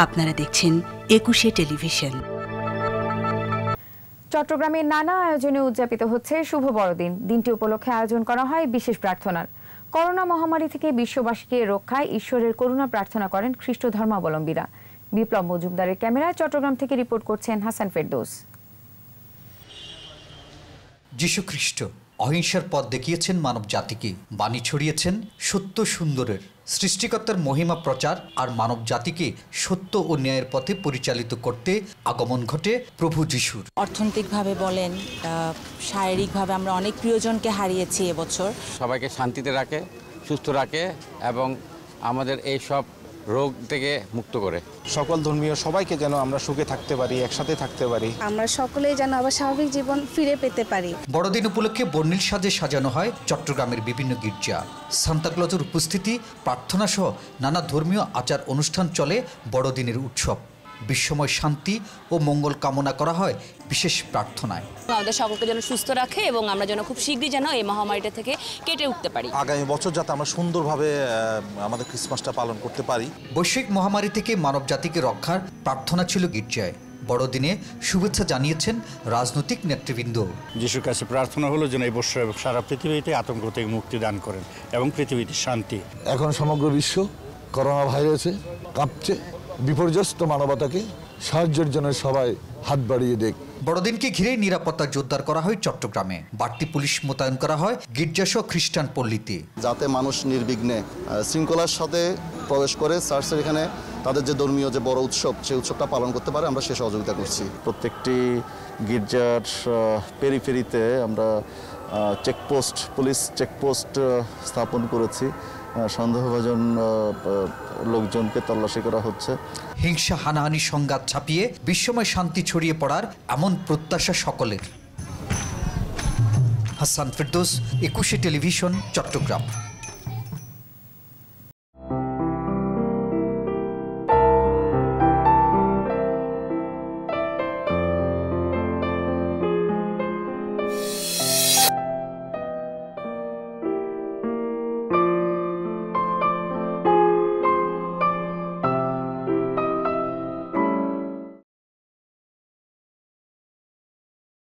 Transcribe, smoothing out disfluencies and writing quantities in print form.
আপনারা দেখছেন ২১শে টেলিভিশন। চট্টগ্রামে নানা আয়োজনে উদযাপিত হচ্ছে শুভ বড়দিন। দিনটি উপলক্ষে আয়োজন করা হয় বিশেষ প্রার্থনার। করোনা মহামারী থেকে বিশ্ববাসীকে রক্ষায় ঈশ্বরের করুণা প্রার্থনা করেন খ্রিস্ট ধর্মাবলম্বীরা। বিপ্লব মজুমদারের ক্যামেরায় চট্টগ্রাম থেকে রিপোর্ট করছেন হাসান ফেরদৌস। যীশু খ্রিস্ট অহিংসার পথ দেখিয়েছেন মানব জাতিকে, বাণী ছড়িয়েছেন সত্য সুন্দরের। সৃষ্টিকর্তার মহিমা প্রচার আর মানব জাতিকে সত্য ও ন্যায়ের পথে পরিচালিত করতে আগমন ঘটে প্রভু যিশুর। অর্থনৈতিকভাবে বলেন, শারীরিকভাবে আমরা অনেক প্রিয়জনকে হারিয়েছি এবছর। সবাইকে শান্তিতে রাখে, সুস্থ রাখে এবং আমাদের এই সব রোগ থেকে মুক্ত করে। সকল ধর্মীয় সবাইকে যেন আমরা সুখে থাকতে পারি, একসাথে থাকতে পারি, আমরা সকলেই যেন আবার স্বাভাবিক জীবন ফিরে পেতে পারি। বড়দিন উপলক্ষে বর্ণিল সাজে সাজানো হয় চট্টগ্রামের বিভিন্ন গির্জা। সান্তাক্লজের উপস্থিতি, প্রার্থনা সহ নানা ধর্মীয় আচার অনুষ্ঠান চলে বড়দিনের উৎসব। বিশ্বময় শান্তি ও মঙ্গল কামনা করা হয় বিশেষ প্রার্থনায়। আমাদের সকলকে যেন সুস্থ রাখে এবং আমরা যেন খুব শীঘ্রই যেন এই মহামারীটা থেকে কেটে উঠতে পারি। আগামী বছর যাতে আমরা সুন্দরভাবে আমাদের ক্রিসমাসটা পালন করতে পারি। বৈশ্বিক মহামারী থেকে মানব জাতিকে রক্ষার প্রার্থনা ছিল গির্জায়। বড়দিনে শুভেচ্ছা জানিয়েছেন রাজনৈতিক নেতৃবৃন্দ। যিশুর কাছে প্রার্থনা হলো যেন এই বছর সারা পৃথিবীতে আতঙ্ক থেকে মুক্তি দান করেন এবং পৃথিবীতে শান্তি। এখন সমগ্র বিশ্ব করোনা ভাইরাসে কাঁপছে। বিপর্যস্ত মানবতাকে সাহায্যের জন্য সবাই হাত বাড়িয়ে দেখ। বড়দিনকে ঘিরে নিরাপত্তা জোরদার করা হয় চট্টগ্রামে। বাড়তি পুলিশ মোতায়েন করা হয় গির্জাসহ খ্রিস্টান পল্লীতে, যাতে মানুষ নির্বিঘ্নে শৃঙ্খলার সাথে প্রবেশ করে চার্চের এখানে তাদের যে ধর্মীয় যে বড় উৎসব, সেই উৎসবটা পালন করতে পারে। আমরা সে সহযোগিতা করছি। প্রত্যেকটি গির্জার পেরিফেরিতে আমরা চেকপোস্ট, পুলিশ চেকপোস্ট স্থাপন করেছি। সন্দেহভাজন লোকজনকে তল্লাশি করা হচ্ছে। হিংসা, হানাহানি, সংঘাত ছাপিয়ে বিশ্বময় শান্তি ছড়িয়ে পড়ার এমন প্রত্যাশা সকলের। হাসান ফেরদৌস, ২১শে টেলিভিশন, চট্টগ্রাম।